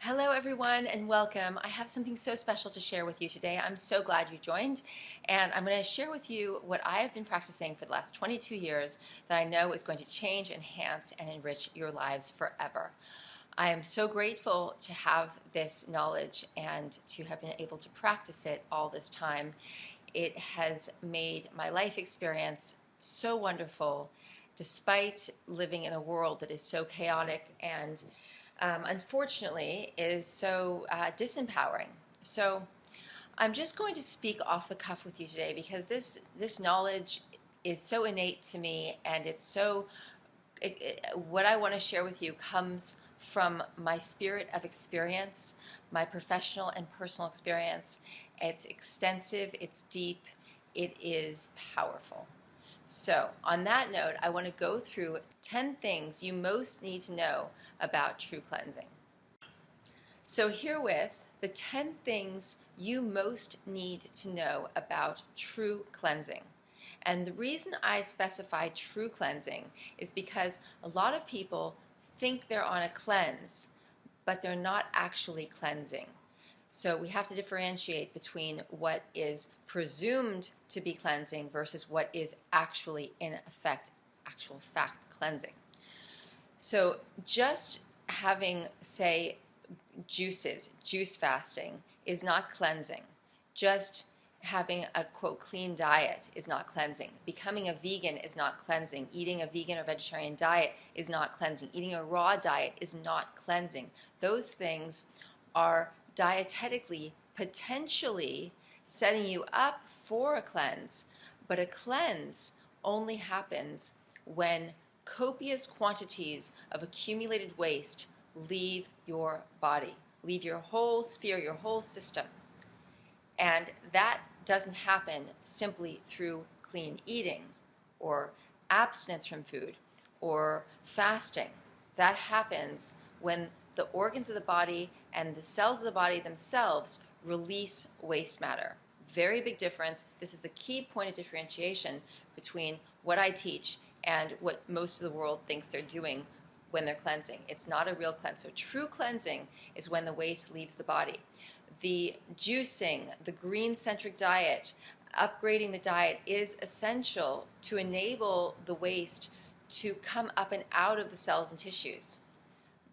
Hello everyone and welcome. I have something so special to share with you today. I'm so glad you joined, and I'm going to share with you what I have been practicing for the last 22 years that I know is going to change, enhance, and enrich your lives forever. I am so grateful to have this knowledge and to have been able to practice it all this time. It has made my life experience so wonderful despite living in a world that is so chaotic and unfortunately is so disempowering. So I'm just going to speak off the cuff with you today because this knowledge is so innate to me, and what I want to share with you comes from my spirit of experience, my professional and personal experience. It's extensive, it's deep, it is powerful. So on that note, I want to go through 10 things you most need to know about true cleansing. So herewith, the 10 things you most need to know about true cleansing. And the reason I specify true cleansing is because a lot of people think they're on a cleanse, but they're not actually cleansing. So we have to differentiate between what is presumed to be cleansing versus what is actually in effect, actual fact cleansing. So just having, say, juice fasting is not cleansing. Just having a, quote, clean diet is not cleansing. Becoming a vegan is not cleansing. Eating a vegan or vegetarian diet is not cleansing. Eating a raw diet is not cleansing. Those things are dietetically potentially setting you up for a cleanse, but a cleanse only happens when copious quantities of accumulated waste leave your body, leave your whole sphere, your whole system. And that doesn't happen simply through clean eating or abstinence from food or fasting. That happens when the organs of the body and the cells of the body themselves release waste matter. Very big difference. This is the key point of differentiation between what I teach and what most of the world thinks they're doing when they're cleansing. It's not a real cleanse. So true cleansing is when the waste leaves the body. The juicing, the green-centric diet, upgrading the diet is essential to enable the waste to come up and out of the cells and tissues.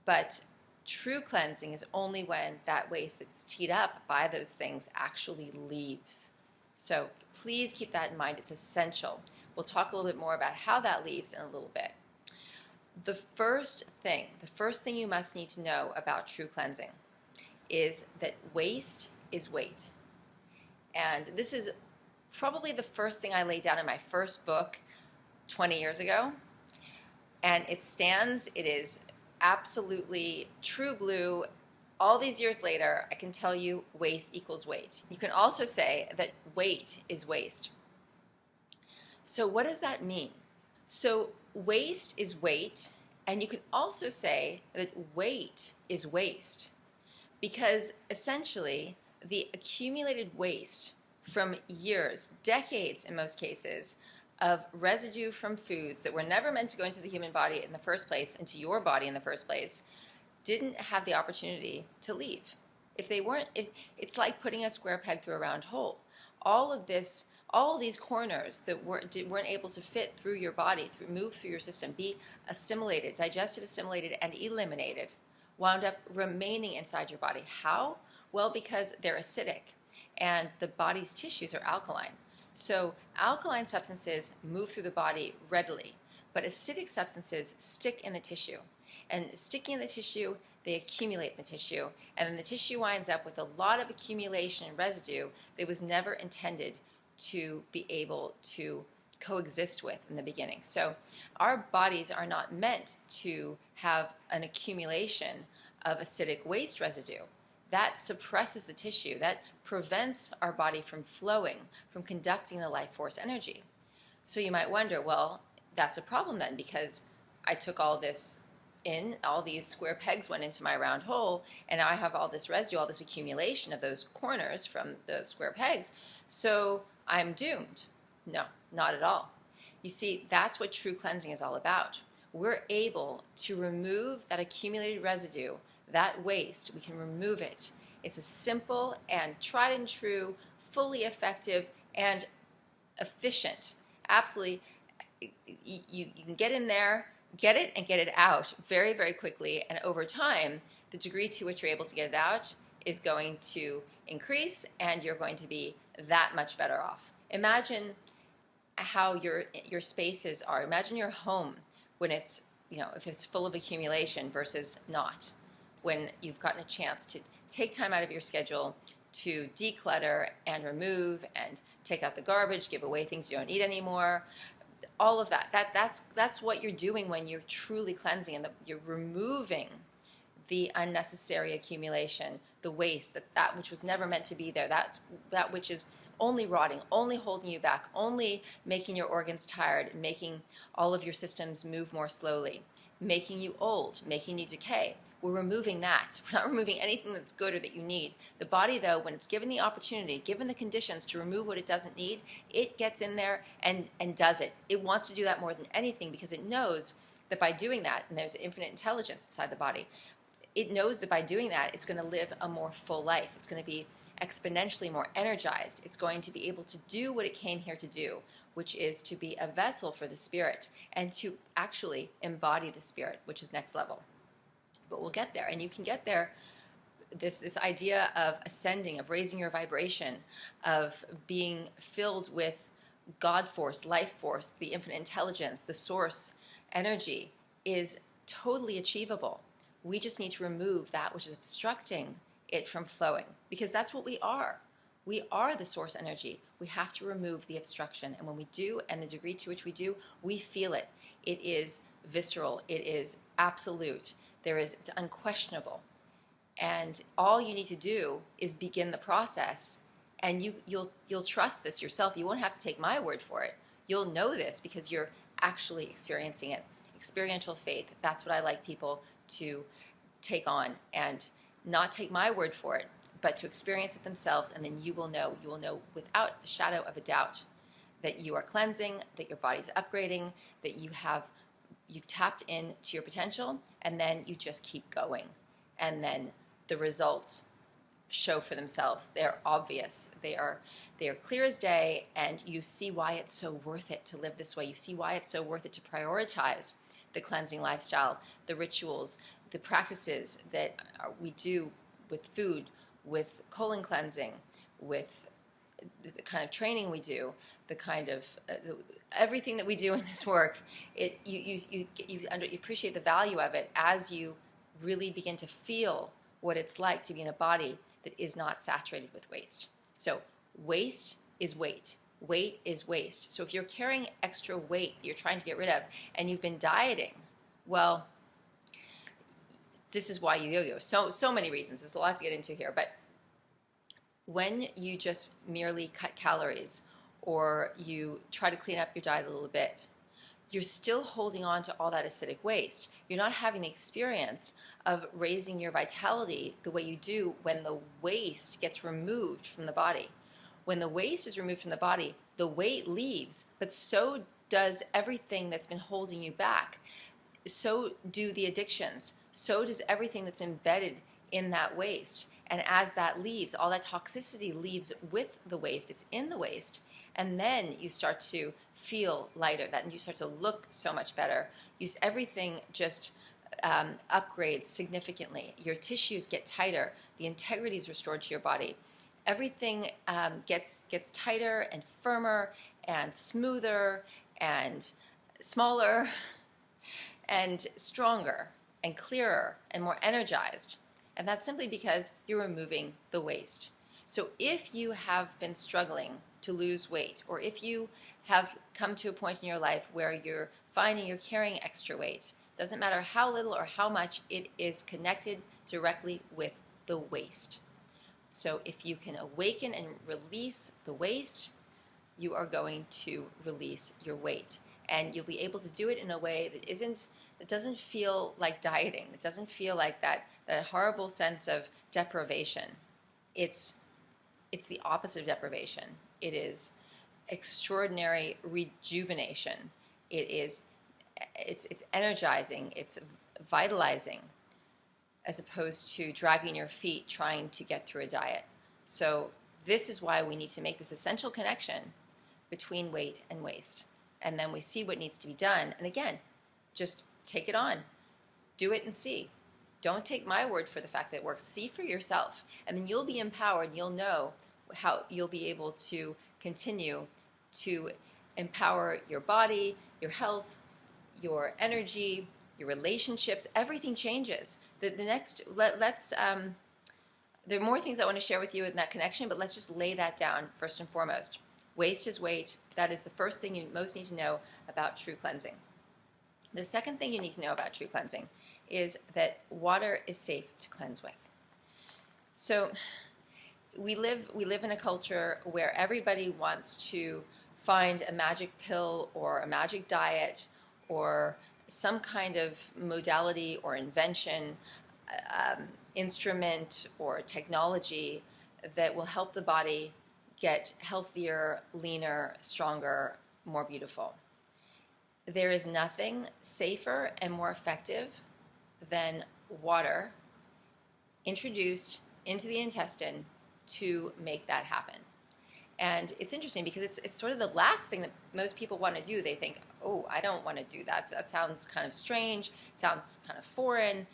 But true cleansing is only when that waste that's teed up by those things actually leaves. So please keep that in mind. It's essential. We'll talk a little bit more about how that leaves in a little bit. The first thing you must need to know about true cleansing is that waste is weight. And this is probably the first thing I laid down in my first book 20 years ago. And it is absolutely true blue. All these years later, I can tell you waste equals weight. You can also say that weight is waste. So what does that mean? So waste is weight, and you can also say that weight is waste, because essentially the accumulated waste from years, decades in most cases, of residue from foods that were never meant to go into the human body in the first place, into your body in the first place, didn't have the opportunity to leave. If it's like putting a square peg through a round hole. All of these corners that weren't able to fit through your body, move through your system, be assimilated, digested, assimilated, and eliminated, wound up remaining inside your body. How? Well, because they're acidic, and the body's tissues are alkaline. So alkaline substances move through the body readily, but acidic substances stick in the tissue. And sticking in the tissue, they accumulate in the tissue, and then the tissue winds up with a lot of accumulation and residue that was never intended to be able to coexist with in the beginning. So our bodies are not meant to have an accumulation of acidic waste residue. That suppresses the tissue. That prevents our body from flowing, from conducting the life force energy. So you might wonder, well, that's a problem then, because I took all this in, all these square pegs went into my round hole, and now I have all this residue, all this accumulation of those corners from the square pegs, so I'm doomed. No, not at all. You see, that's what true cleansing is all about. We're able to remove that accumulated residue that waste, we can remove it. It's a simple and tried and true, fully effective and efficient. Absolutely, you can get in there, get it, and get it out very, very quickly. And over time, the degree to which you're able to get it out is going to increase, and you're going to be that much better off. Imagine how your spaces are. Imagine your home when it's, if it's full of accumulation versus not, when you've gotten a chance to take time out of your schedule to declutter and remove and take out the garbage, give away things you don't need anymore. All of that's what you're doing when you're truly cleansing, and you're removing the unnecessary accumulation, the waste, that which was never meant to be there, that which is only rotting, only holding you back, only making your organs tired, making all of your systems move more slowly, making you old, making you decay. We're removing that. We're not removing anything that's good or that you need. The body, though, when it's given the opportunity, given the conditions to remove what it doesn't need, it gets in there and does it. It wants to do that more than anything because it knows that by doing that, and there's infinite intelligence inside the body, it knows that by doing that, it's going to live a more full life. It's going to be exponentially more energized. It's going to be able to do what it came here to do, which is to be a vessel for the spirit and to actually embody the spirit, which is next level. But we'll get there, and you can get there. This idea of ascending, of raising your vibration, of being filled with God force, life force, the infinite intelligence, the source energy is totally achievable. We just need to remove that which is obstructing it from flowing, because that's what we are. We are the source energy. We have to remove the obstruction, and when we do, and the degree to which we do, we feel it. It is visceral. It is absolute. It's unquestionable. And all you need to do is begin the process, and you'll trust this yourself. You won't have to take my word for it. You'll know this because you're actually experiencing it. Experiential faith, that's what I like people to take on, and not take my word for it, but to experience it themselves, and then you will know without a shadow of a doubt that you are cleansing, that your body's upgrading, that you've tapped into your potential, and then you just keep going. And then the results show for themselves. They're obvious. They are clear as day, and you see why it's so worth it to live this way. You see why it's so worth it to prioritize the cleansing lifestyle, the rituals, the practices that we do with food, with colon cleansing, with the kind of training we do, the kind of everything that we do in this work. You appreciate the value of it as you really begin to feel what it's like to be in a body that is not saturated with waste. So waste is weight. Weight is waste. So if you're carrying extra weight that you're trying to get rid of, and you've been dieting, well, this is why you yo-yo. So many reasons. There's a lot to get into here, but when you just merely cut calories or you try to clean up your diet a little bit, you're still holding on to all that acidic waste. You're not having the experience of raising your vitality the way you do when the waste gets removed from the body. When the waste is removed from the body, the weight leaves, but so does everything that's been holding you back. So do the addictions. So does everything that's embedded in that waste. And as that leaves, all that toxicity leaves with the waste. It's in the waste. And then you start to feel lighter. Then you start to look so much better. Everything just upgrades significantly. Your tissues get tighter. The integrity is restored to your body. Everything gets tighter and firmer and smoother and smaller and stronger and clearer and more energized. And that's simply because you're removing the waste. So if you have been struggling to lose weight, or if you have come to a point in your life where you're finding you're carrying extra weight, doesn't matter how little or how much, it is connected directly with the waste. So if you can awaken and release the waste, you are going to release your weight. And you'll be able to do it in a way that doesn't feel like dieting. It doesn't feel like that horrible sense of deprivation. It's the opposite of deprivation. It is extraordinary rejuvenation. It's energizing. It's vitalizing. as opposed to dragging your feet trying to get through a diet. So this is why we need to make this essential connection between weight and waste. And then we see what needs to be done. And again, just take it on. Do it and see. Don't take my word for the fact that it works. See for yourself. And then you'll be empowered. You'll know how you'll be able to continue to empower your body, your health, your energy, your relationships. Everything changes. There are more things I want to share with you in that connection, but let's just lay that down first and foremost. Waste is weight. That is the first thing you most need to know about true cleansing. The second thing you need to know about true cleansing is that water is safe to cleanse with. So we live in a culture where everybody wants to find a magic pill or a magic diet or some kind of modality or invention, instrument or technology that will help the body get healthier, leaner, stronger, more beautiful. There is nothing safer and more effective than water introduced into the intestine to make that happen. And it's interesting because it's sort of the last thing that most people want to do. They think, oh, I don't want to do that. That sounds kind of strange. It sounds kind of foreign.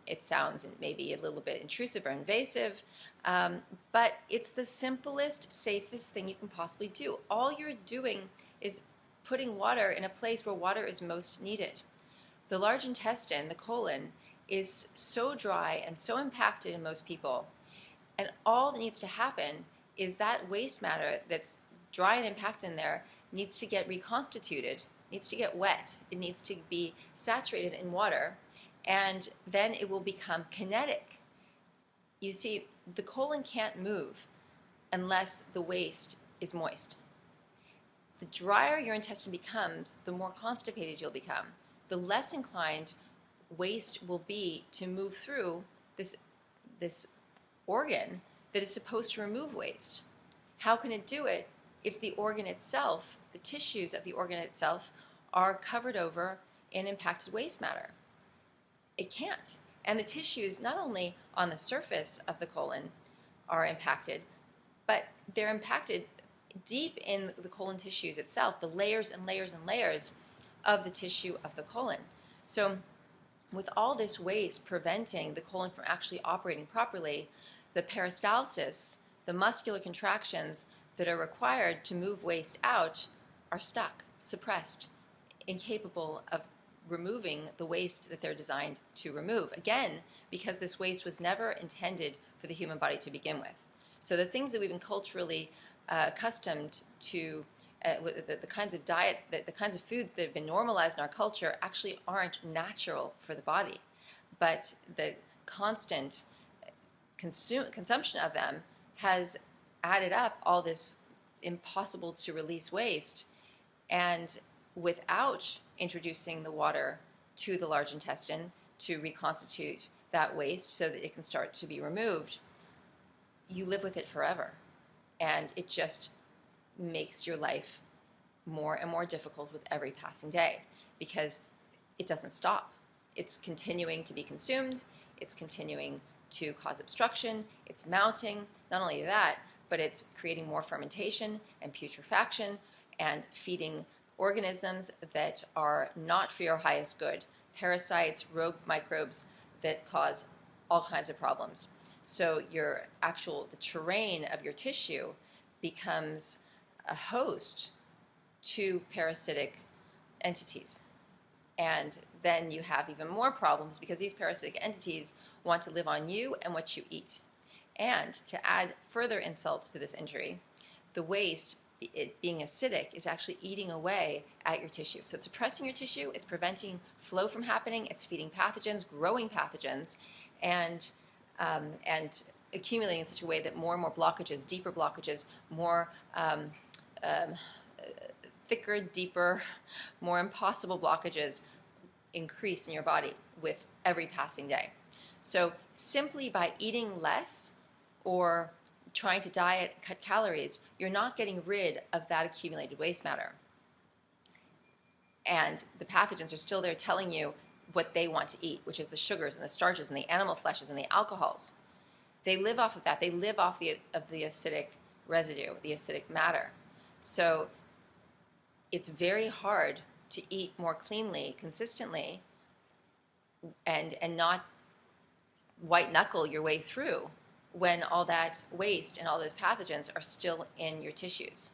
It sounds maybe a little bit intrusive or invasive. But it's the simplest, safest thing you can possibly do. All you're doing is putting water in a place where water is most needed. The large intestine, the colon, is so dry and so impacted in most people. And all that needs to happen is that waste matter that's dry and impacted in there needs to get reconstituted, needs to get wet, it needs to be saturated in water, and then it will become kinetic. You see, the colon can't move unless the waste is moist. The drier your intestine becomes, the more constipated you'll become. The less inclined waste will be to move through this organ that is supposed to remove waste. How can it do it if the organ itself, the tissues of the organ itself, are covered over in impacted waste matter? It can't. And the tissues, not only on the surface of the colon, are impacted, but they're impacted deep in the colon tissues itself, the layers and layers and layers of the tissue of the colon. So with all this waste preventing the colon from actually operating properly, the peristalsis, the muscular contractions that are required to move waste out, are stuck, suppressed, incapable of removing the waste that they're designed to remove. Again, because this waste was never intended for the human body to begin with. So the things that we've been culturally accustomed to, the kinds of diet, the kinds of foods that have been normalized in our culture actually aren't natural for the body. But the constant consumption of them has added up all this impossible to release waste, and without introducing the water to the large intestine to reconstitute that waste so that it can start to be removed, you live with it forever, and it just makes your life more and more difficult with every passing day because it doesn't stop. It's continuing to be consumed, it's continuing to cause obstruction, it's mounting. Not only that, but it's creating more fermentation and putrefaction and feeding organisms that are not for your highest good, parasites, rogue microbes that cause all kinds of problems. So the terrain of your tissue becomes a host to parasitic entities. And then you have even more problems because these parasitic entities want to live on you and what you eat. And to add further insult to this injury, the waste, it being acidic, is actually eating away at your tissue. So it's suppressing your tissue, it's preventing flow from happening, it's feeding pathogens, growing pathogens, and accumulating in such a way that more and more blockages, deeper blockages, more thicker, deeper, more impossible blockages increase in your body with every passing day. So simply by eating less or trying to diet, cut calories, you're not getting rid of that accumulated waste matter. And the pathogens are still there telling you, what they want to eat, which is the sugars and the starches and the animal fleshes and the alcohols. They live off of that. They live off the acidic residue, the acidic matter. So it's very hard to eat more cleanly, consistently, and not white knuckle your way through when all that waste and all those pathogens are still in your tissues.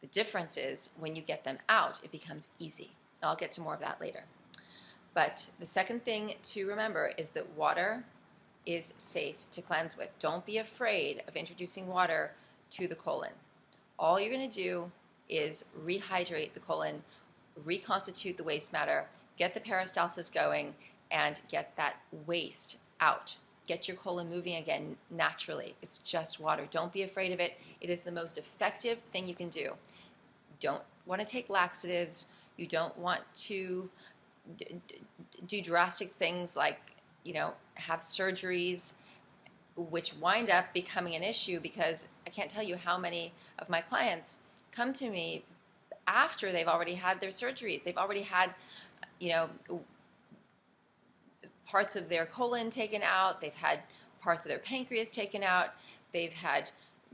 The difference is when you get them out, it becomes easy. And I'll get to more of that later. But the second thing to remember is that water is safe to cleanse with. Don't be afraid of introducing water to the colon. All you're going to do is rehydrate the colon, reconstitute the waste matter, get the peristalsis going, and get that waste out. Get your colon moving again naturally. It's just water. Don't be afraid of it. It is the most effective thing you can do. You don't want to take laxatives. You don't want to do drastic things like, have surgeries, which wind up becoming an issue because I can't tell you how many of my clients come to me after they've already had their surgeries. They've already had, parts of their colon taken out. They've had parts of their pancreas taken out. They've had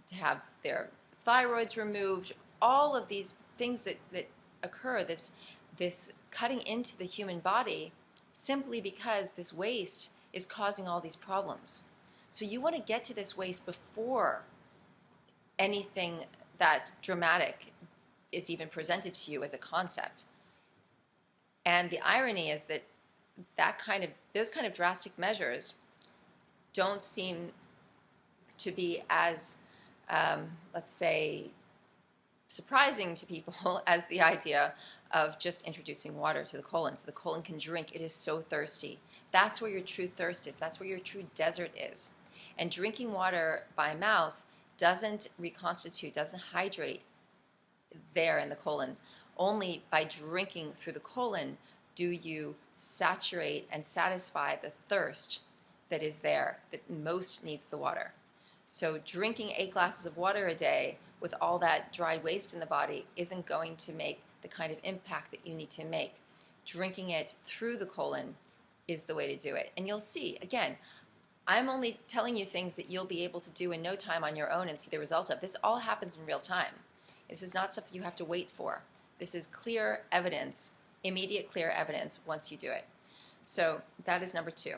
to have their thyroids removed. All of these things that occur, this cutting into the human body, simply because this waste is causing all these problems. So you want to get to this waste before anything that dramatic is even presented to you as a concept. And the irony is that those kind of drastic measures don't seem to be as, let's say, surprising to people as the idea of just introducing water to the colon so the colon can drink. It is so thirsty. That's where your true thirst is. That's where your true desert is. And drinking water by mouth doesn't reconstitute, doesn't hydrate there in the colon. Only by drinking through the colon do you saturate and satisfy the thirst that is there, that most needs the water. So drinking 8 glasses of water a day with all that dried waste in the body isn't going to make the kind of impact that you need to make. Drinking it through the colon is the way to do it. And you'll see, again, I'm only telling you things that you'll be able to do in no time on your own and see the result of. This all happens in real time. This is not stuff you have to wait for. This is clear evidence, immediate clear evidence once you do it. So that is number 2.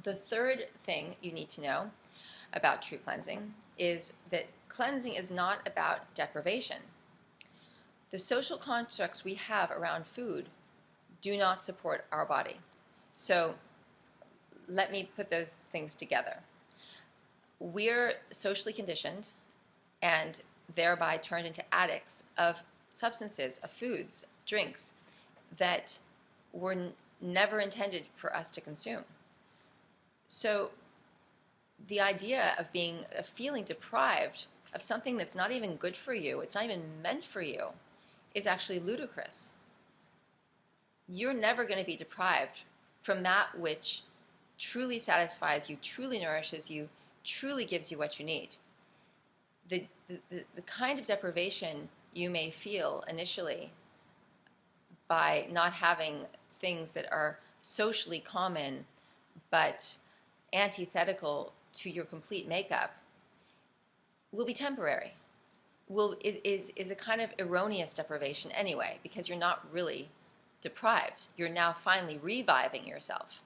The third thing you need to know about true cleansing is that cleansing is not about deprivation. The social constructs we have around food do not support our body. So let me put those things together. We're socially conditioned and thereby turned into addicts of substances, of foods, drinks that were never intended for us to consume. So the idea of feeling deprived of something that's not even good for you, it's not even meant for you, is actually ludicrous. You're never going to be deprived from that which truly satisfies you, truly nourishes you, truly gives you what you need. The kind of deprivation you may feel initially by not having things that are socially common but antithetical to your complete makeup will be temporary. It is a kind of erroneous deprivation anyway, because you're not really deprived. You're now finally reviving yourself.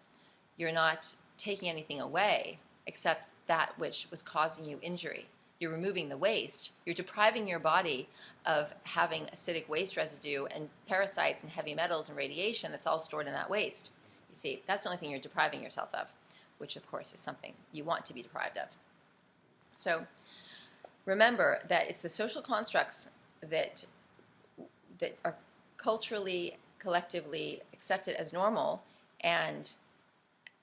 You're not taking anything away except that which was causing you injury. You're removing the waste. You're depriving your body of having acidic waste residue and parasites and heavy metals and radiation that's all stored in that waste. You see, that's the only thing you're depriving yourself of, which of course is something you want to be deprived of. So remember that it's the social constructs that are culturally, collectively accepted as normal and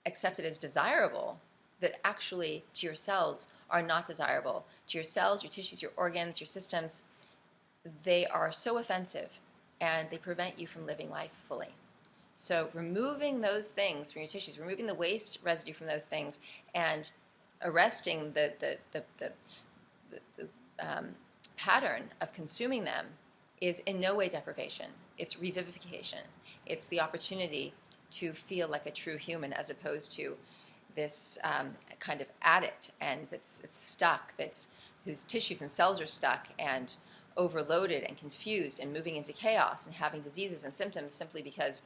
accepted as desirable that actually to your cells are not desirable. To your cells, your tissues, your organs, your systems, they are so offensive and they prevent you from living life fully. So removing those things from your tissues, removing the waste residue from those things, and arresting the pattern of consuming them is in no way deprivation. It's revivification. It's the opportunity to feel like a true human, as opposed to this kind of addict and that's it's stuck, whose tissues and cells are stuck and overloaded and confused and moving into chaos and having diseases and symptoms simply because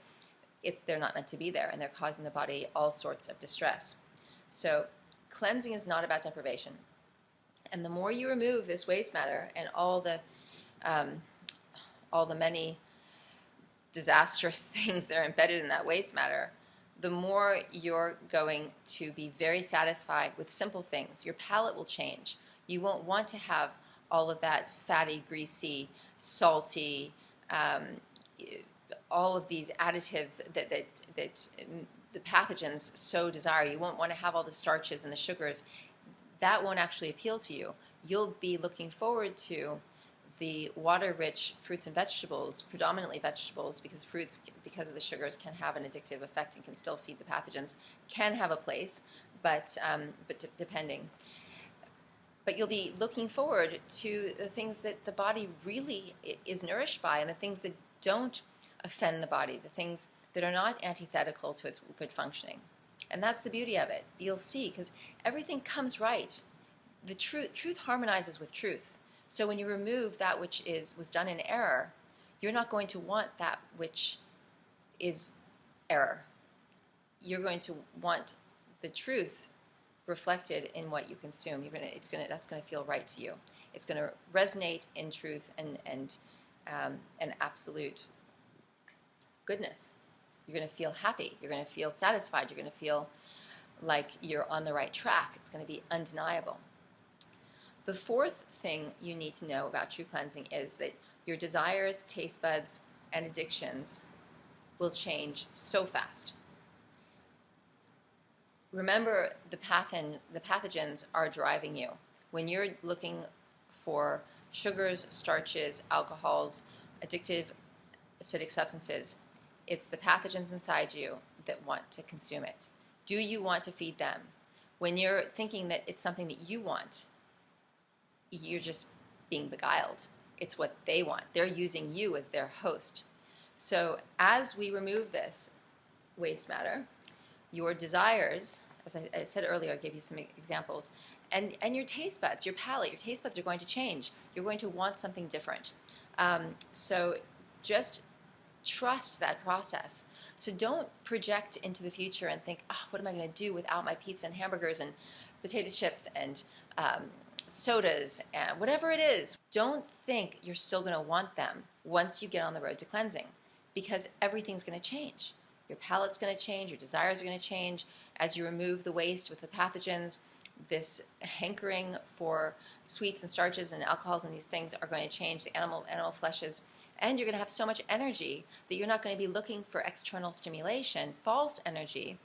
they're not meant to be there and they're causing the body all sorts of distress. So cleansing is not about deprivation. And the more you remove this waste matter and all the many disastrous things that are embedded in that waste matter, the more you're going to be very satisfied with simple things. Your palate will change. You won't want to have all of that fatty, greasy, salty, all of these additives that the pathogens so desire. You won't want to have all the starches and the sugars. That won't actually appeal to you. You'll be looking forward to the water-rich fruits and vegetables, predominantly vegetables, because fruits, because of the sugars, can have an addictive effect and can still feed the pathogens, can have a place, but depending. But you'll be looking forward to the things that the body really is nourished by, and the things that don't offend the body, the things that are not antithetical to its good functioning. And that's the beauty of it. You'll see, because everything comes right. The truth harmonizes with truth. So when you remove that which was done in error, you're not going to want that which is error. You're going to want the truth reflected in what you consume. That's going to feel right to you. It's going to resonate in truth and absolute goodness. You're going to feel happy. You're going to feel satisfied. You're going to feel like you're on the right track. It's going to be undeniable. The fourth thing you need to know about true cleansing is that your desires, taste buds, and addictions will change so fast. Remember, the pathogens are driving you. When you're looking for sugars, starches, alcohols, addictive, acidic substances, it's the pathogens inside you that want to consume it. Do you want to feed them? When you're thinking that it's something that you want, you're just being beguiled. It's what they want. They're using you as their host. So as we remove this waste matter, your desires, as I said earlier, I gave you some examples, and your taste buds, your palate, your taste buds are going to change. You're going to want something different. So just trust that process. So don't project into the future and think, oh, what am I going to do without my pizza and hamburgers and potato chips and sodas and whatever it is. Don't think you're still going to want them once you get on the road to cleansing, because everything's going to change. Your palate's going to change, your desires are going to change as you remove the waste with the pathogens. This hankering for sweets and starches and alcohols and these things are going to change the animal fleshes, and you're going to have so much energy that you're not going to be looking for external stimulation, false energy,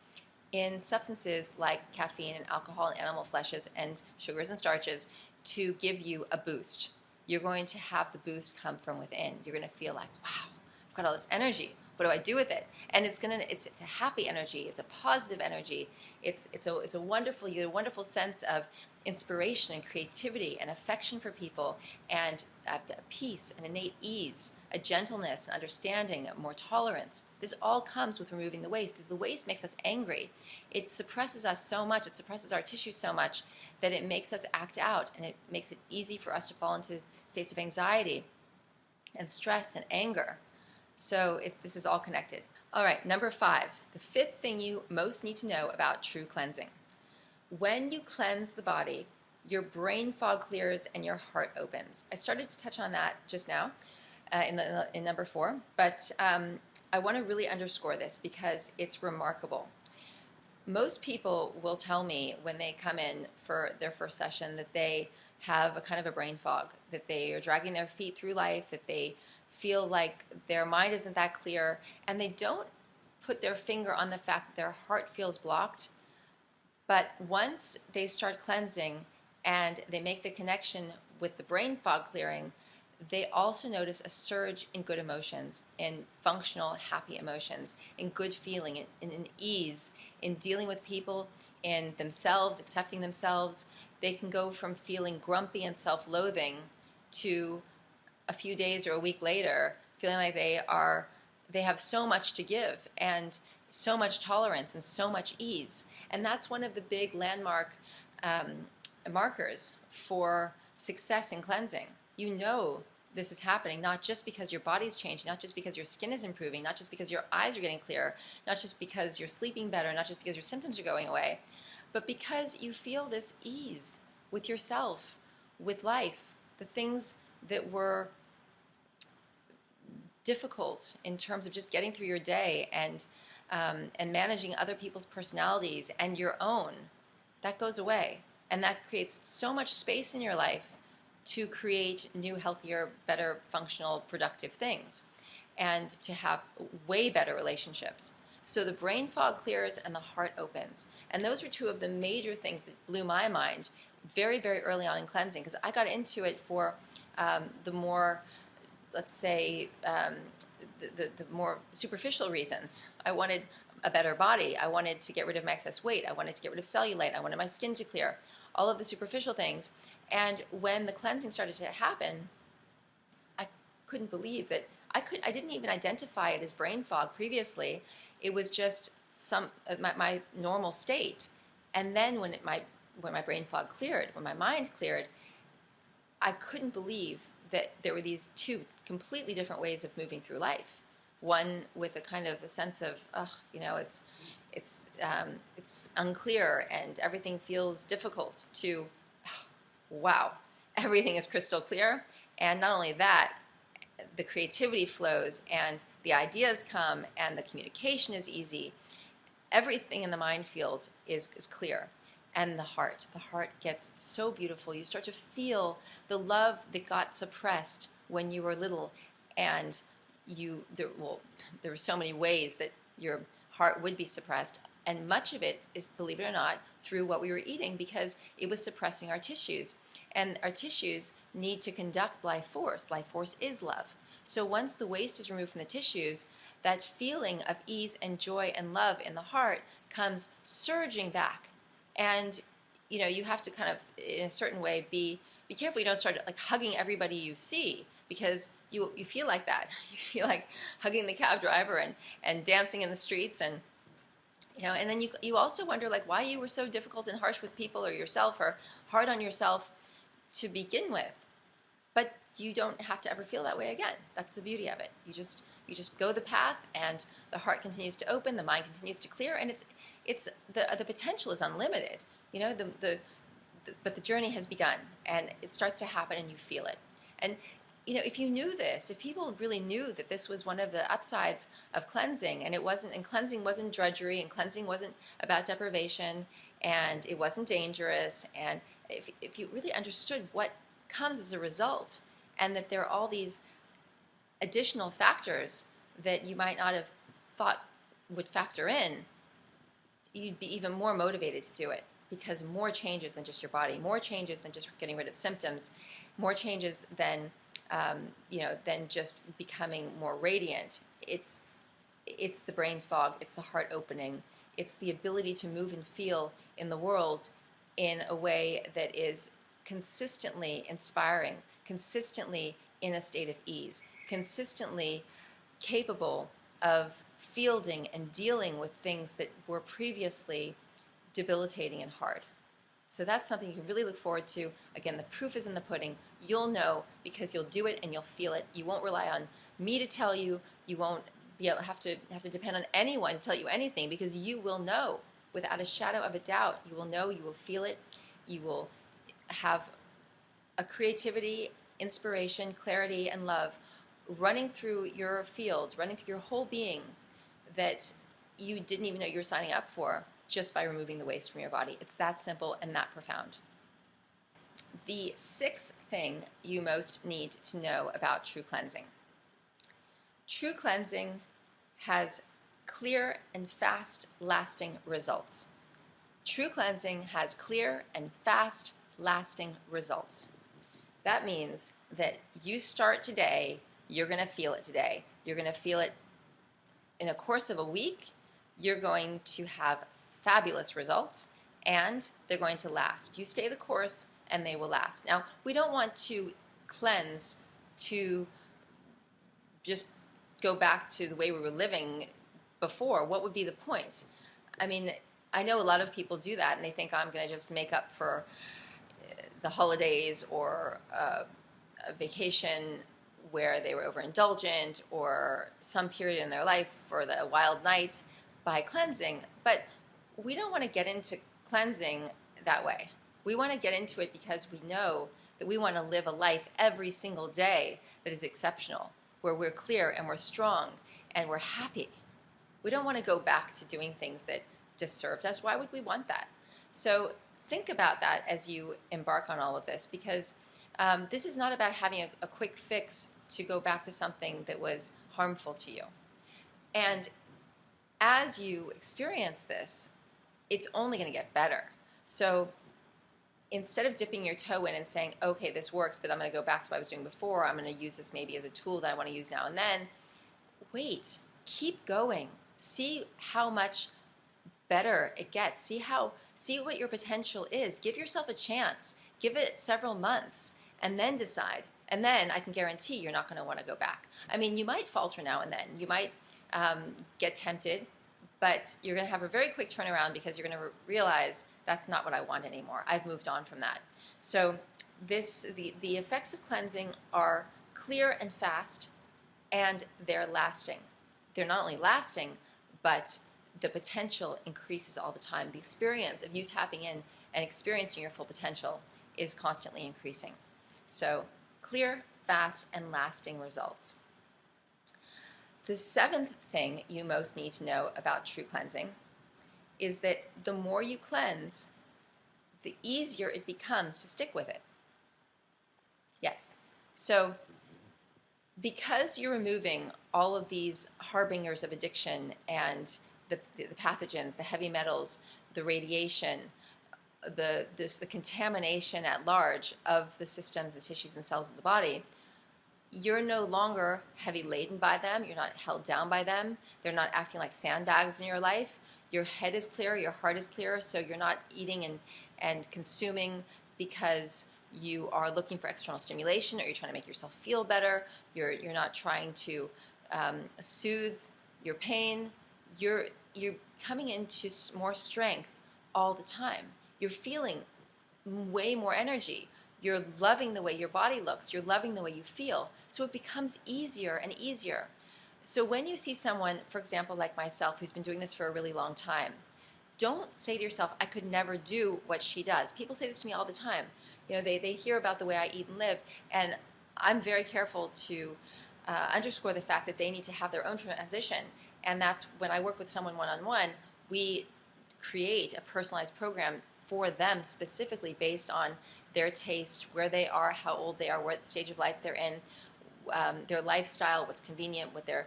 in substances like caffeine and alcohol and animal fleshes and sugars and starches to give you a boost. You're going to have the boost come from within. You're going to feel like, wow, I've got all this energy. What do I do with it? And it's a happy energy. It's a positive energy. It's a wonderful, you have a wonderful sense of inspiration and creativity and affection for people and peace and innate ease, a gentleness, an understanding, more tolerance. This all comes with removing the waste, because the waste makes us angry. It suppresses us so much, it suppresses our tissues so much that it makes us act out, and it makes it easy for us to fall into states of anxiety and stress and anger. So this is all connected. All right, number 5, the fifth thing you most need to know about true cleansing. When you cleanse the body, your brain fog clears and your heart opens. I started to touch on that just now in number 4, but I want to really underscore this because it's remarkable. Most people will tell me when they come in for their first session that they have a kind of a brain fog, that they are dragging their feet through life, that they feel like their mind isn't that clear, and they don't put their finger on the fact that their heart feels blocked. But once they start cleansing and they make the connection with the brain fog clearing, they also notice a surge in good emotions, in functional, happy emotions, in good feeling, in ease, in dealing with people, in themselves, accepting themselves. They can go from feeling grumpy and self-loathing to a few days or a week later feeling like they have so much to give, and so much tolerance and so much ease. And that's one of the big landmark markers for success in cleansing. You know this is happening not just because your body's changing, not just because your skin is improving, not just because your eyes are getting clearer, not just because you're sleeping better, not just because your symptoms are going away, but because you feel this ease with yourself, with life. The things that were difficult in terms of just getting through your day and managing other people's personalities and your own, that goes away. And that creates so much space in your life to create new, healthier, better, functional, productive things, and to have way better relationships. So the brain fog clears and the heart opens. And those were two of the major things that blew my mind very, very early on in cleansing, because I got into it for the more, let's say, the more superficial reasons. I wanted a better body. I wanted to get rid of my excess weight. I wanted to get rid of cellulite. I wanted my skin to clear. All of the superficial things. And when the cleansing started to happen, I couldn't believe that I didn't even identify it as brain fog previously. It was just my normal state. And then when my brain fog cleared, when my mind cleared, I couldn't believe that there were these two completely different ways of moving through life. One with a kind of a sense of, it's unclear and everything feels difficult, to, wow, everything is crystal clear. And not only that, the creativity flows and the ideas come and the communication is easy. Everything in the mind field is clear. And the heart gets so beautiful. You start to feel the love that got suppressed when you were little, and there were so many ways that your heart would be suppressed, and much of it is, believe it or not, through what we were eating, because it was suppressing our tissues, and our tissues need to conduct life force. Life force is love. So once the waste is removed from the tissues, that feeling of ease and joy and love in the heart comes surging back. And you have to kind of, in a certain way, be careful you don't start like hugging everybody you see, because you feel like that. You feel like hugging the cab driver and dancing in the streets, and and then you also wonder like why you were so difficult and harsh with people or yourself, or hard on yourself to begin with. But you don't have to ever feel that way again. That's the beauty of it. You just go the path, and the heart continues to open, the mind continues to clear, and it's the potential is unlimited. But the journey has begun, and it starts to happen, and you feel it. And if you knew this, if people really knew that this was one of the upsides of cleansing, and cleansing wasn't drudgery, and cleansing wasn't about deprivation, and it wasn't dangerous, and if you really understood what comes as a result, and that there are all these additional factors that you might not have thought would factor in, you'd be even more motivated to do it, because more changes than just your body, more changes than just getting rid of symptoms, more changes than just becoming more radiant. It's the brain fog, it's the heart opening, it's the ability to move and feel in the world in a way that is consistently inspiring, consistently in a state of ease, consistently capable of fielding and dealing with things that were previously debilitating and hard. So that's something you can really look forward to. Again, the proof is in the pudding. You'll know because you'll do it and you'll feel it. You won't rely on me to tell you. You won't be able have to depend on anyone to tell you anything, because you will know without a shadow of a doubt. You will know, you will feel it. You will have a creativity, inspiration, clarity, and love running through your field, running through your whole being, that you didn't even know you were signing up for, just by removing the waste from your body. It's that simple and that profound. The sixth thing you most need to know about true cleansing. True cleansing has clear and fast-lasting results. True cleansing has clear and fast-lasting results. That means that you start today, you're going to feel it today. You're going to feel it in the course of a week. You're going to have fabulous results, and they're going to last. You stay the course, and they will last. Now, we don't want to cleanse to just go back to the way we were living before, what would be the point? I mean, I know a lot of people do that and they think I'm going to just make up for the holidays or a vacation where they were overindulgent or some period in their life or the wild night by cleansing. But we don't want to get into cleansing that way. We want to get into it because we know that we want to live a life every single day that is exceptional, where we're clear and we're strong and we're happy. We don't want to go back to doing things that disserved us. Why would we want that? So think about that as you embark on all of this, because this is not about having a quick fix to go back to something that was harmful to you. And as you experience this, it's only going to get better. So instead of dipping your toe in and saying, okay, this works, but I'm going to go back to what I was doing before, I'm going to use this maybe as a tool that I want to use now and then, wait, keep going. See how much better it gets. See what your potential is. Give yourself a chance. Give it several months and then decide. And then I can guarantee you're not going to want to go back. I mean, you might falter now and then. You might get tempted, but you're going to have a very quick turnaround because you're going to realize that's not what I want anymore. I've moved on from that. So the effects of cleansing are clear and fast, and they're lasting. They're not only lasting, but the potential increases all the time. The experience of you tapping in and experiencing your full potential is constantly increasing. So clear, fast, and lasting results. The seventh thing you most need to know about true cleansing is that the more you cleanse, the easier it becomes to stick with it. Yes. So because you're removing all of these harbingers of addiction and the pathogens, the heavy metals, the radiation, the contamination at large of the systems, the tissues and cells of the body, you're no longer heavy laden by them. You're not held down by them. They're not acting like sandbags in your life. Your head is clear, your heart is clear, so you're not eating and consuming because you are looking for external stimulation or you're trying to make yourself feel better. You're not trying to soothe your pain. You're coming into more strength all the time. You're feeling way more energy. You're loving the way your body looks. You're loving the way you feel. So it becomes easier and easier. So when you see someone, for example, like myself, who's been doing this for a really long time, don't say to yourself, I could never do what she does. People say this to me all the time. You know, they hear about the way I eat and live, and I'm very careful to underscore the fact that they need to have their own transition. And that's when I work with someone one-on-one, we create a personalized program for them specifically based on their taste, where they are, how old they are, what stage of life they're in, their lifestyle, what's convenient, what their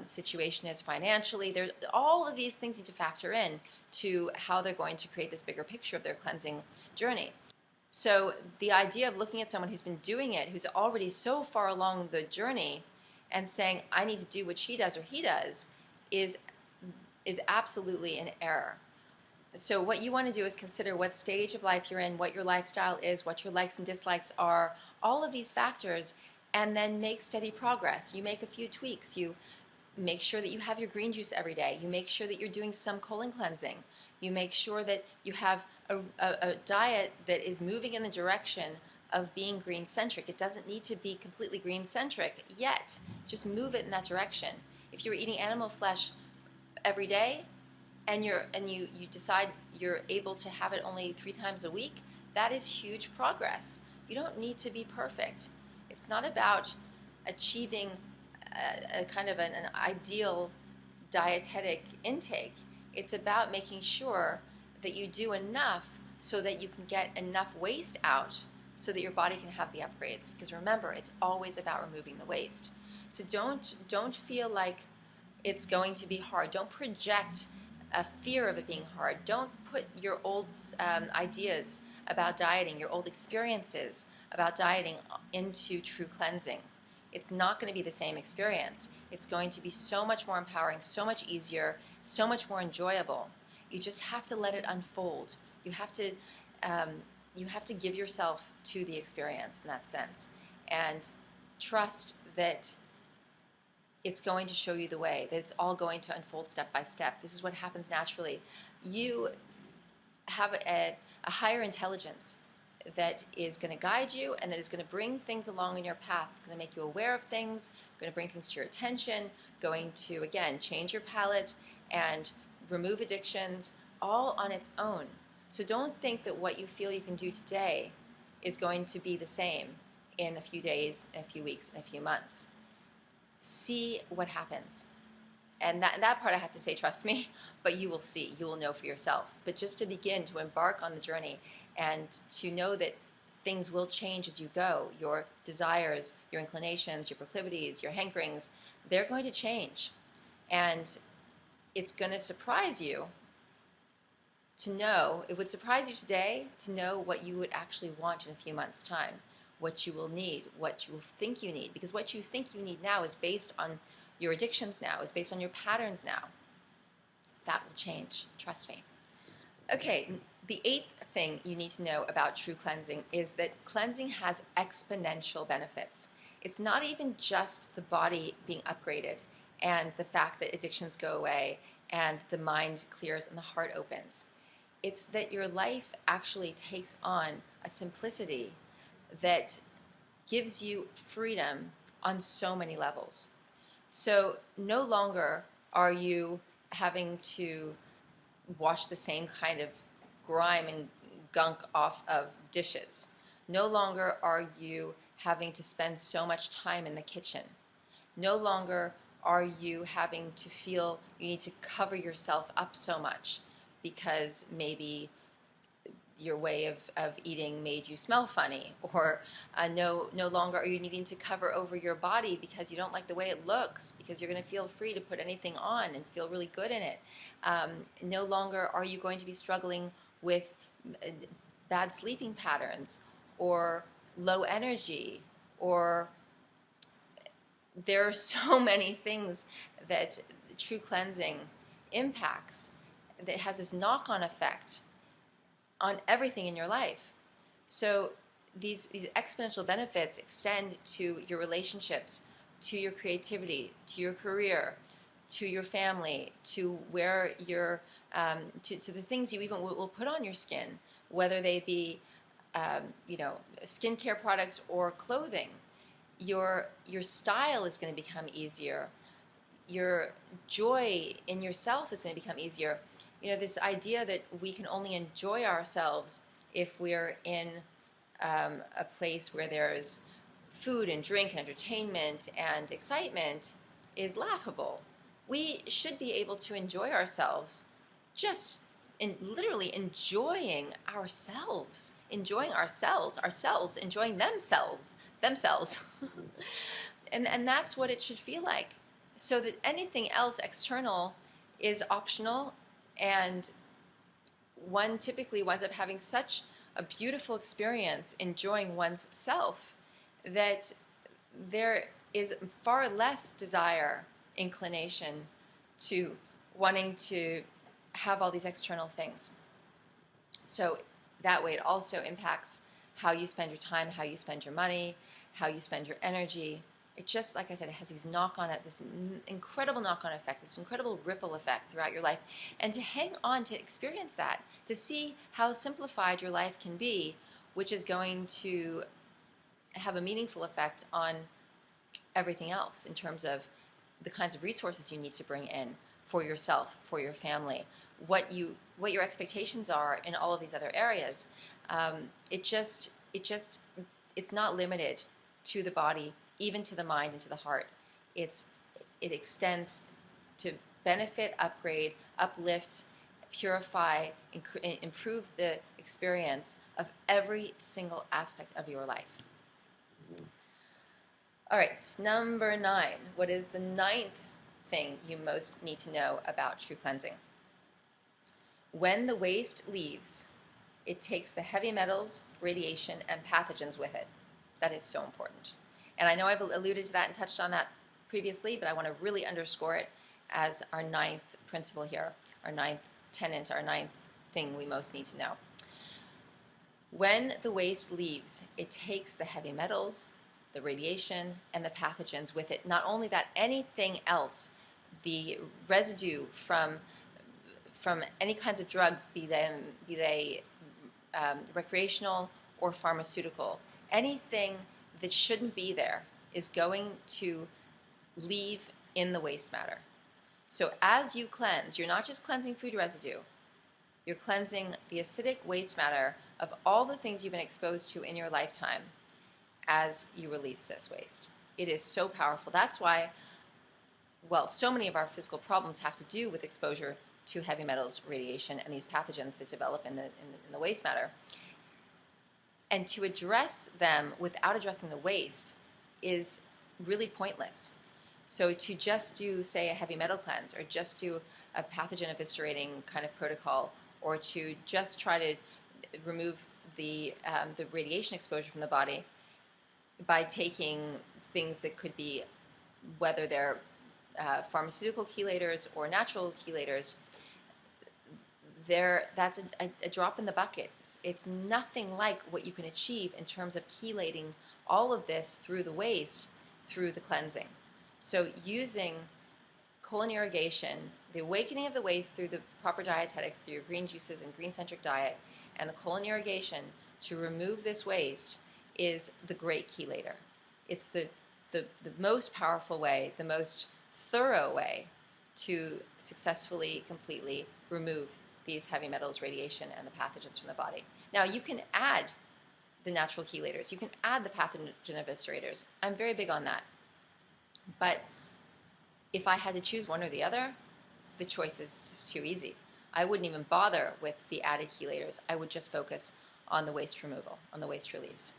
situation is financially. There's all of these things need to factor in to how they're going to create this bigger picture of their cleansing journey. So the idea of looking at someone who's been doing it, who's already so far along the journey, and saying, I need to do what she does or he does, is absolutely an error. So what you want to do is consider what stage of life you're in, what your lifestyle is, what your likes and dislikes are, all of these factors, and then make steady progress. You make a few tweaks. You make sure that you have your green juice every day. You make sure that you're doing some colon cleansing. You make sure that you have a diet that is moving in the direction of being green-centric. It doesn't need to be completely green-centric yet. Just move it in that direction. If you're eating animal flesh every day, and you decide you're able to have it only 3 times a week, that is huge progress. You don't need to be perfect. It's not about achieving a kind of an ideal dietetic intake. It's about making sure that you do enough so that you can get enough waste out so that your body can have the upgrades. Because remember, it's always about removing the waste. So don't feel like it's going to be hard. Don't project a fear of it being hard. Don't put your old ideas about dieting, your old experiences about dieting into true cleansing. It's not going to be the same experience. It's going to be so much more empowering, so much easier, so much more enjoyable. You just have to let it unfold. You have to give yourself to the experience in that sense, and trust that it's going to show you the way, that it's all going to unfold step by step. This is what happens naturally. You have a higher intelligence that is going to guide you and that is going to bring things along in your path. It's going to make you aware of things, going to bring things to your attention, going to, again, change your palate and remove addictions, all on its own. So don't think that what you feel you can do today is going to be the same in a few days, in a few weeks, in a few months. See what happens. And that part I have to say, trust me, but you will see, you will know for yourself. But just to begin to embark on the journey and to know that things will change as you go. Your desires, your inclinations, your proclivities, your hankerings, they're going to change. And it's going to surprise you to know, it would surprise you today to know what you would actually want in a few months' time, what you will need, what you will think you need. Because what you think you need now is based on your addictions now, is based on your patterns now. That will change, trust me. Okay, the 8th thing you need to know about true cleansing is that cleansing has exponential benefits. It's not even just the body being upgraded and the fact that addictions go away and the mind clears and the heart opens. It's that your life actually takes on a simplicity that gives you freedom on so many levels. So no longer are you having to wash the same kind of grime and gunk off of dishes. No longer are you having to spend so much time in the kitchen. No longer are you having to feel you need to cover yourself up so much because maybe your way of eating made you smell funny, or no longer are you needing to cover over your body because you don't like the way it looks, because you're going to feel free to put anything on and feel really good in it. No longer are you going to be struggling with bad sleeping patterns or low energy, or there are so many things that true cleansing impacts that has this knock-on effect on everything in your life. So these exponential benefits extend to your relationships, to your creativity, to your career, to your family, to where you're, to the things you even will put on your skin, whether they be, skincare products or clothing. Your style is going to become easier. Your joy in yourself is going to become easier. This idea that we can only enjoy ourselves if we're in a place where there's food and drink and entertainment and excitement is laughable. We should be able to enjoy ourselves just in literally enjoying ourselves, enjoying themselves. And that's what it should feel like. So that anything else external is optional, and one typically winds up having such a beautiful experience enjoying one's self that there is far less desire, inclination to wanting to have all these external things. So that way it also impacts how you spend your time, how you spend your money, how you spend your energy. It just, like I said, it has this incredible knock-on effect, this incredible ripple effect throughout your life. And to hang on to experience that, to see how simplified your life can be, which is going to have a meaningful effect on everything else in terms of the kinds of resources you need to bring in for yourself, for your family, what your expectations are in all of these other areas. It's not limited to the body, even to the mind and to the heart. It extends to benefit, upgrade, uplift, purify, improve the experience of every single aspect of your life. All right, number 9. What is the 9th thing you most need to know about true cleansing? When the waste leaves, it takes the heavy metals, radiation, and pathogens with it. That is so important. And I know I've alluded to that and touched on that previously, but I want to really underscore it as our 9th principle here, our 9th tenet, our 9th thing we most need to know. When the waste leaves, it takes the heavy metals, the radiation, and the pathogens with it. Not only that, anything else, the residue from any kinds of drugs, be they recreational or pharmaceutical, anything that shouldn't be there is going to leave in the waste matter. So as you cleanse, you're not just cleansing food residue, you're cleansing the acidic waste matter of all the things you've been exposed to in your lifetime as you release this waste. It is so powerful. That's why, well, so many of our physical problems have to do with exposure to heavy metals, radiation, and these pathogens that develop in the waste matter. And to address them without addressing the waste is really pointless. So to just do, say, a heavy metal cleanse, or just do a pathogen eviscerating kind of protocol, or to just try to remove the radiation exposure from the body by taking things that could be, whether they're pharmaceutical chelators or natural chelators, that's a drop in the bucket. It's nothing like what you can achieve in terms of chelating all of this through the waste, through the cleansing. So using colon irrigation, the awakening of the waste through the proper dietetics, through your green juices and green-centric diet, and the colon irrigation to remove this waste is the great chelator. It's the most powerful way, the most thorough way to successfully, completely remove these heavy metals, radiation, and the pathogens from the body. Now, you can add the natural chelators. You can add the pathogen eviscerators. I'm very big on that. But if I had to choose one or the other, the choice is just too easy. I wouldn't even bother with the added chelators. I would just focus on the waste removal, on the waste release.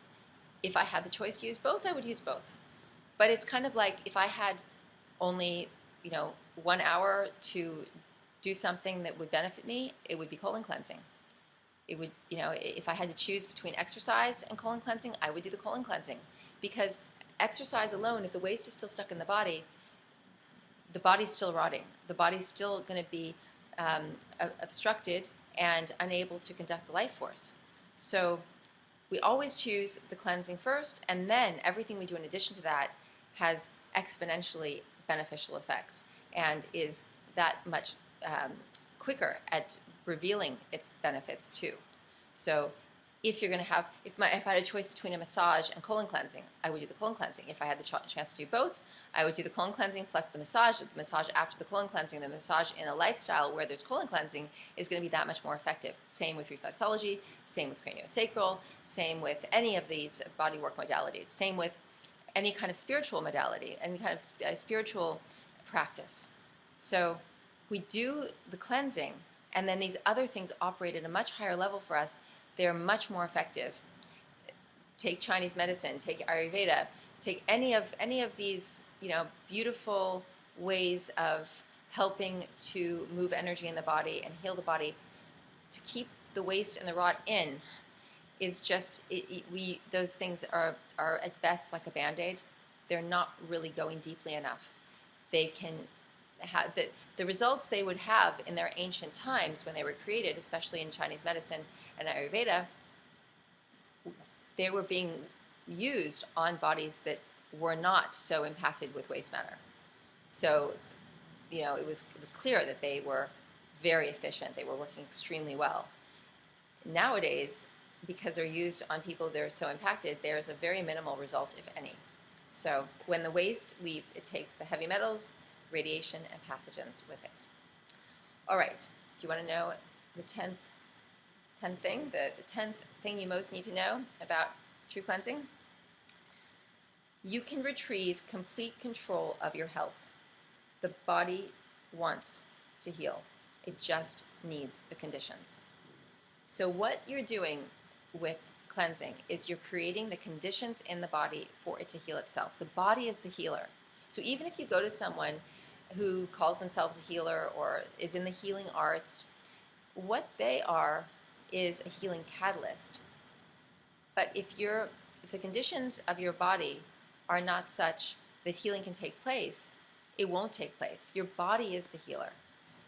If I had the choice to use both, I would use both. But it's kind of like if I had only, 1 hour to do something that would benefit me, it would be colon cleansing. It would, if I had to choose between exercise and colon cleansing, I would do the colon cleansing. Because exercise alone, if the waste is still stuck in the body's still rotting. The body's still going to be obstructed and unable to conduct the life force. So we always choose the cleansing first, and then everything we do in addition to that has exponentially beneficial effects and is that much quicker at revealing its benefits too. So if you're going to have, if I had a choice between a massage and colon cleansing, I would do the colon cleansing. If I had the chance to do both, I would do the colon cleansing plus the massage after the colon cleansing. The massage in a lifestyle where there's colon cleansing is going to be that much more effective. Same with reflexology, same with craniosacral, same with any of these bodywork modalities, same with any kind of spiritual modality, any kind of spiritual practice. So we do the cleansing, and then these other things operate at a much higher level for us. They're much more effective. Take Chinese medicine, take Ayurveda, take any of these, beautiful ways of helping to move energy in the body and heal the body. To keep the waste and the rot in is just, those things are at best like a Band-Aid. They're not really going deeply enough. They can have the results they would have in their ancient times when they were created, especially in Chinese medicine and Ayurveda. They were being used on bodies that were not so impacted with waste matter. So, it was clear that they were very efficient. They were working extremely well. Nowadays, because they're used on people that are so impacted, there's a very minimal result, if any. So when the waste leaves, it takes the heavy metals, radiation, and pathogens with it. All right, do you want to know the 10th thing, the 10th thing you most need to know about true cleansing? You can retrieve complete control of your health. The body wants to heal. It just needs the conditions. So what you're doing with cleansing is you're creating the conditions in the body for it to heal itself. The body is the healer. So even if you go to someone who calls themselves a healer or is in the healing arts, what they are is a healing catalyst. But if the conditions of your body are not such that healing can take place, it won't take place. Your body is the healer.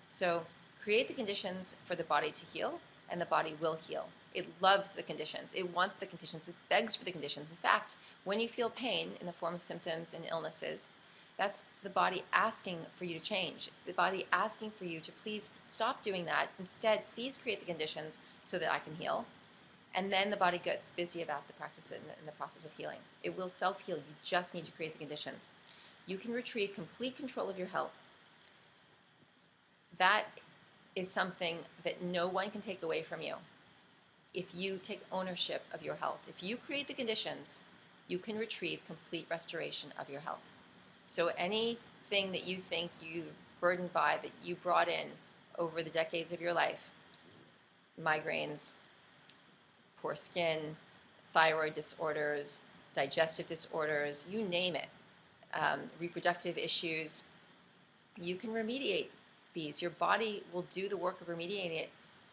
So create the conditions for the body to heal, and the body will heal. It loves the conditions. It wants the conditions. It begs for the conditions. In fact, when you feel pain in the form of symptoms and illnesses, that's the body asking for you to change. It's the body asking for you to please stop doing that. Instead, please create the conditions so that I can heal. And then the body gets busy about the practice and the process of healing. It will self-heal. You just need to create the conditions. You can retrieve complete control of your health. That is something that no one can take away from you. If you take ownership of your health, if you create the conditions, you can retrieve complete restoration of your health. So anything that you think you're burdened by, that you brought in over the decades of your life, migraines, poor skin, thyroid disorders, digestive disorders, you name it, reproductive issues, you can remediate these. Your body will do the work of remediating it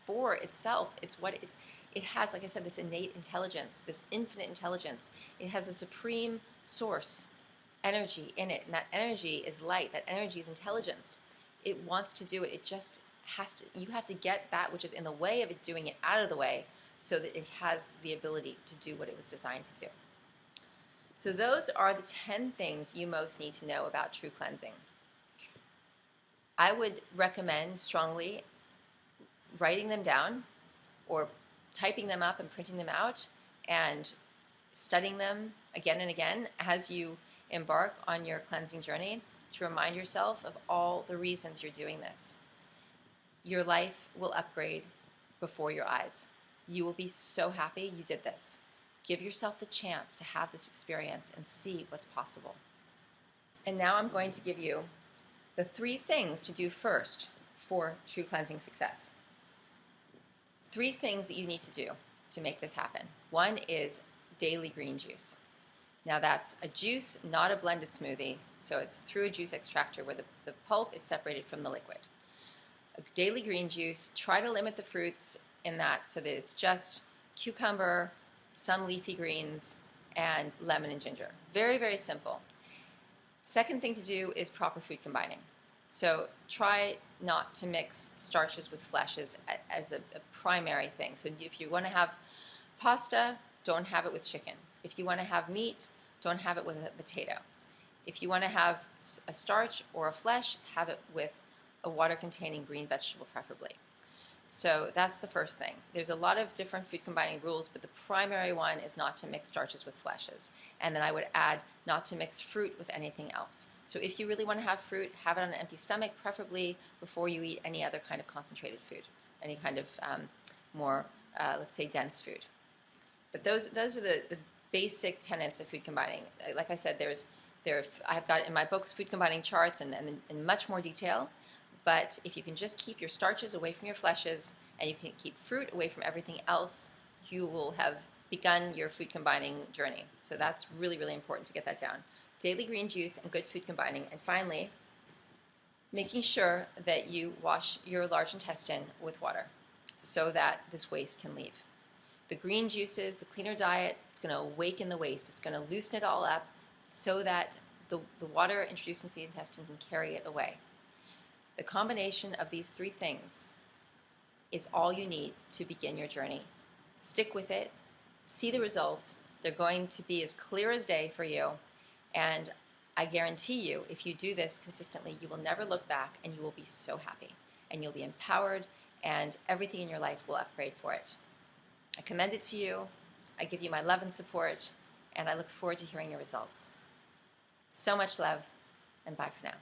for itself. It has, like I said, this innate intelligence, this infinite intelligence. It has a supreme source energy in it, and that energy is light. That energy is intelligence. It wants to do it. It just has to. You have to get that which is in the way of it doing it out of the way, so that it has the ability to do what it was designed to do. So those are the 10 things you most need to know about true cleansing. I would recommend strongly writing them down or typing them up and printing them out and studying them again and again as you embark on your cleansing journey to remind yourself of all the reasons you're doing this. Your life will upgrade before your eyes. You will be so happy you did this. Give yourself the chance to have this experience and see what's possible. And now I'm going to give you the 3 things to do first for true cleansing success. 3 things that you need to do to make this happen. 1 is daily green juice. Now that's a juice, not a blended smoothie, so it's through a juice extractor where the pulp is separated from the liquid. A daily green juice, try to limit the fruits in that so that it's just cucumber, some leafy greens, and lemon and ginger. Very, very simple. Second thing to do is proper food combining. So try not to mix starches with fleshes as a primary thing. So if you want to have pasta, don't have it with chicken. If you want to have meat, don't have it with a potato. If you want to have a starch or a flesh, have it with a water-containing green vegetable preferably. So that's the first thing. There's a lot of different food combining rules, but the primary one is not to mix starches with fleshes. And then I would add not to mix fruit with anything else. So if you really want to have fruit, have it on an empty stomach, preferably before you eat any other kind of concentrated food, any kind of more, let's say, dense food. But those are the basic tenets of food combining. Like I said, I've got in my books food combining charts and in much more detail. But if you can just keep your starches away from your fleshes and you can keep fruit away from everything else, you will have begun your food combining journey. So that's really, really important to get that down. Daily green juice and good food combining. And finally, making sure that you wash your large intestine with water so that this waste can leave. The green juices, the cleaner diet, it's going to awaken the waste. It's going to loosen it all up so that the water introduced into the intestine can carry it away. The combination of these 3 things is all you need to begin your journey. Stick with it. See the results. They're going to be as clear as day for you. And I guarantee you, if you do this consistently, you will never look back and you will be so happy. And you'll be empowered and everything in your life will upgrade for it. I commend it to you. I give you my love and support. And I look forward to hearing your results. So much love, and bye for now.